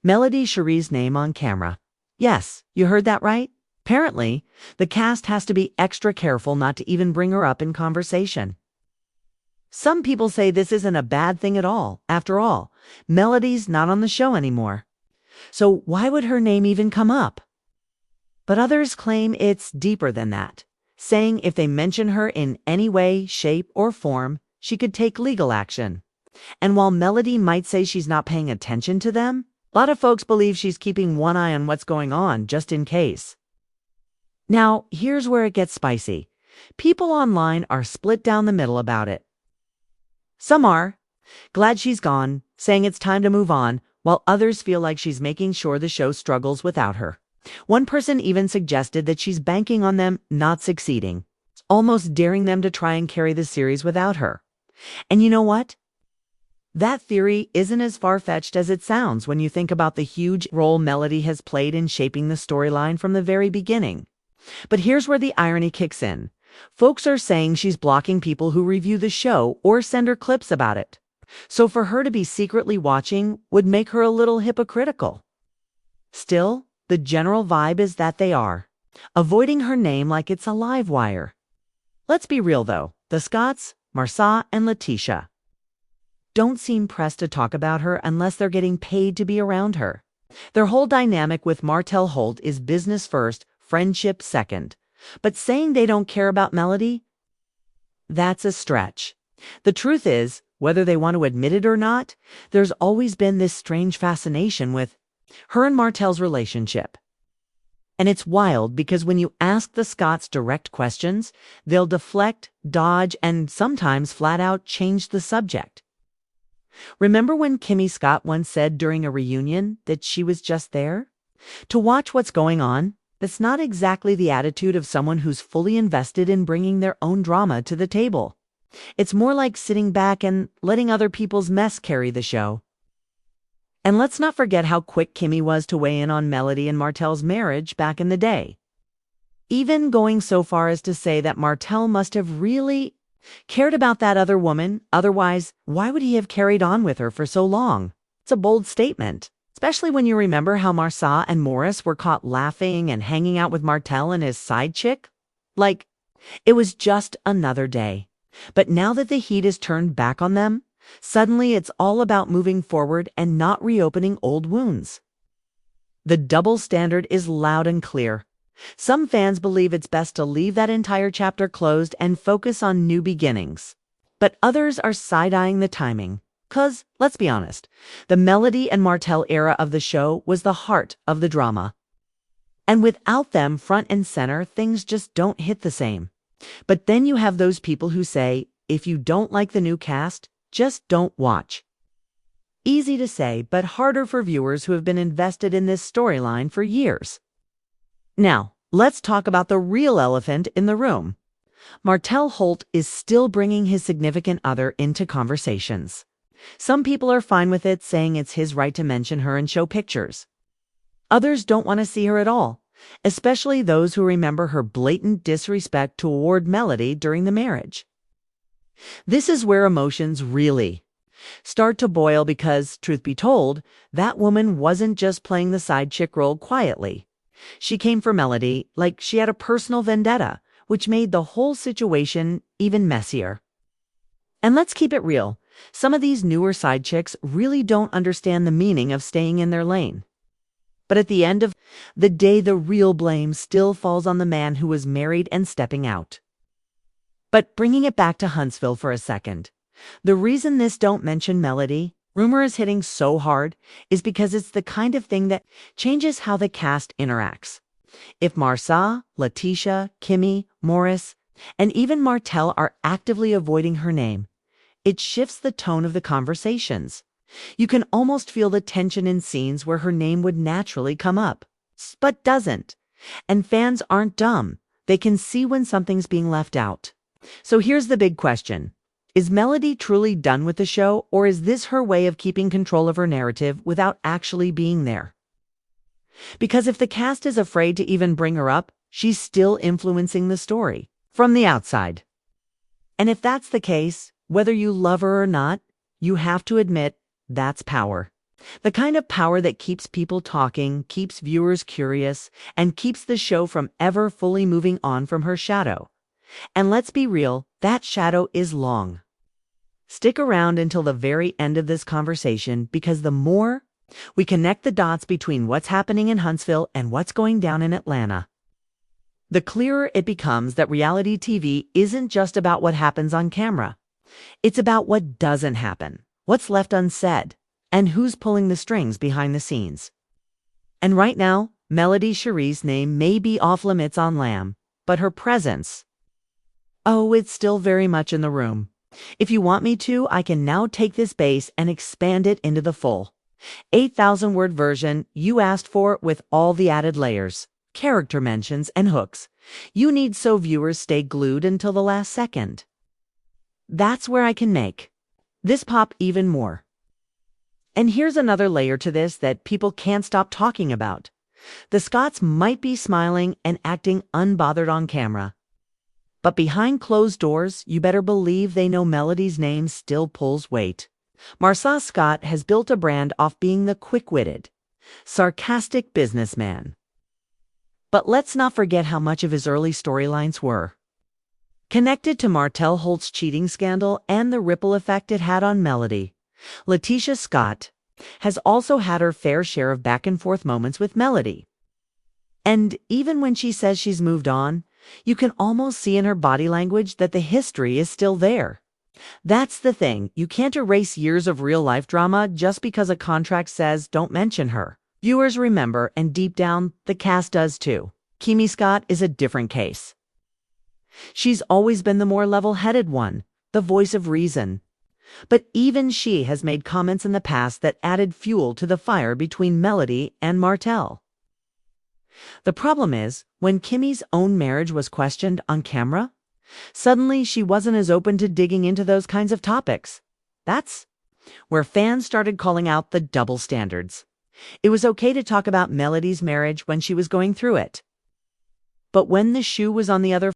Melody Shari's name on camera. Yes, you heard that right. Apparently, the cast has to be extra careful not to even bring her up in conversation. Some people say this isn't a bad thing at all. After all, Melody's not on the show anymore. So why would her name even come up? But others claim it's deeper than that, saying if they mention her in any way, shape, or form, she could take legal action. And while Melody might say she's not paying attention to them, a lot of folks believe she's keeping one eye on what's going on just in case. Now, here's where it gets spicy. People online are split down the middle about it. Some are glad she's gone, saying it's time to move on, while others feel like she's making sure the show struggles without her. One person even suggested that she's banking on them not succeeding, almost daring them to try and carry the series without her. And you know what? That theory isn't as far-fetched as it sounds when you think about the huge role Melody has played in shaping the storyline from the very beginning. But here's where the irony kicks in. Folks are saying she's blocking people who review the show or send her clips about it. So for her to be secretly watching would make her a little hypocritical. Still, the general vibe is that they are, avoiding her name like it's a live wire. Let's be real though, the Scotts, Martell and Letitia, don't seem pressed to talk about her unless they're getting paid to be around her. Their whole dynamic with Martell Holt is business first, friendship second. But saying they don't care about Melody? That's a stretch. The truth is, whether they want to admit it or not, there's always been this strange fascination with her and Martell's relationship. And it's wild because when you ask the Scotts direct questions, they'll deflect, dodge, and sometimes flat out change the subject. Remember when Kimmy Scott once said during a reunion that she was just there to watch what's going on? That's not exactly the attitude of someone who's fully invested in bringing their own drama to the table. It's more like sitting back and letting other people's mess carry the show. And let's not forget how quick Kimmy was to weigh in on Melody and Martell's marriage back in the day. Even going so far as to say that Martell must have really cared about that other woman, otherwise, why would he have carried on with her for so long? It's a bold statement, especially when you remember how Martell and Morris were caught laughing and hanging out with Martell and his side chick. Like, it was just another day. But now that the heat is turned back on them, suddenly it's all about moving forward and not reopening old wounds. The double standard is loud and clear. Some fans believe it's best to leave that entire chapter closed and focus on new beginnings. But others are side-eyeing the timing. 'Cause, let's be honest, the Melody and Martell era of the show was the heart of the drama. And without them front and center, things just don't hit the same. But then you have those people who say, if you don't like the new cast, just don't watch. Easy to say, but harder for viewers who have been invested in this storyline for years. Now, let's talk about the real elephant in the room. Martell Holt is still bringing his significant other into conversations. Some people are fine with it, saying it's his right to mention her and show pictures. Others don't want to see her at all, especially those who remember her blatant disrespect toward Melody during the marriage. This is where emotions really start to boil because, truth be told, that woman wasn't just playing the side chick role quietly. She came for Melody like she had a personal vendetta, which made the whole situation even messier. And let's keep it real. Some of these newer side chicks really don't understand the meaning of staying in their lane. But at the end of the day, the real blame still falls on the man who was married and stepping out. But bringing it back to Huntsville for a second, the reason this don't mention Melody, rumor is hitting so hard, is because it's the kind of thing that changes how the cast interacts. If Martell, Letitia, Kimmy, Morris, and even Martell are actively avoiding her name, it shifts the tone of the conversations. You can almost feel the tension in scenes where her name would naturally come up, but doesn't. And fans aren't dumb. They can see when something's being left out. So here's the big question. Is Melody truly done with the show, or is this her way of keeping control of her narrative without actually being there? Because if the cast is afraid to even bring her up, she's still influencing the story from the outside. And if that's the case, whether you love her or not, you have to admit that's power. The kind of power that keeps people talking, keeps viewers curious, and keeps the show from ever fully moving on from her shadow. And let's be real, that shadow is long. Stick around until the very end of this conversation, because the more we connect the dots between what's happening in Huntsville and what's going down in Atlanta, the clearer it becomes that reality TV isn't just about what happens on camera. It's about what doesn't happen, what's left unsaid, and who's pulling the strings behind the scenes. And right now, Melody Shari's name may be off limits on LAMH, but her presence, oh, it's still very much in the room. If you want me to, I can now take this base and expand it into the full 8,000-word version you asked for, with all the added layers, character mentions, and hooks you need so viewers stay glued until the last second. That's where I can make this pop even more. And here's another layer to this that people can't stop talking about. The Scotts might be smiling and acting unbothered on camera, but behind closed doors, you better believe they know Melody's name still pulls weight. Martell Scott has built a brand off being the quick-witted, sarcastic businessman. But let's not forget how much of his early storylines were connected to Martell Holt's cheating scandal and the ripple effect it had on Melody. Letitia Scott has also had her fair share of back-and-forth moments with Melody. And even when she says she's moved on, you can almost see in her body language that the history is still there. That's the thing, you can't erase years of real-life drama just because a contract says don't mention her. Viewers remember, and deep down, the cast does too. Kimmy Scott is a different case. She's always been the more level-headed one, the voice of reason. But even she has made comments in the past that added fuel to the fire between Melody and Martell. The problem is, when Kimmy's own marriage was questioned on camera, suddenly she wasn't as open to digging into those kinds of topics. That's where fans started calling out the double standards. It was okay to talk about Melody's marriage when she was going through it, but when the shoe was on the other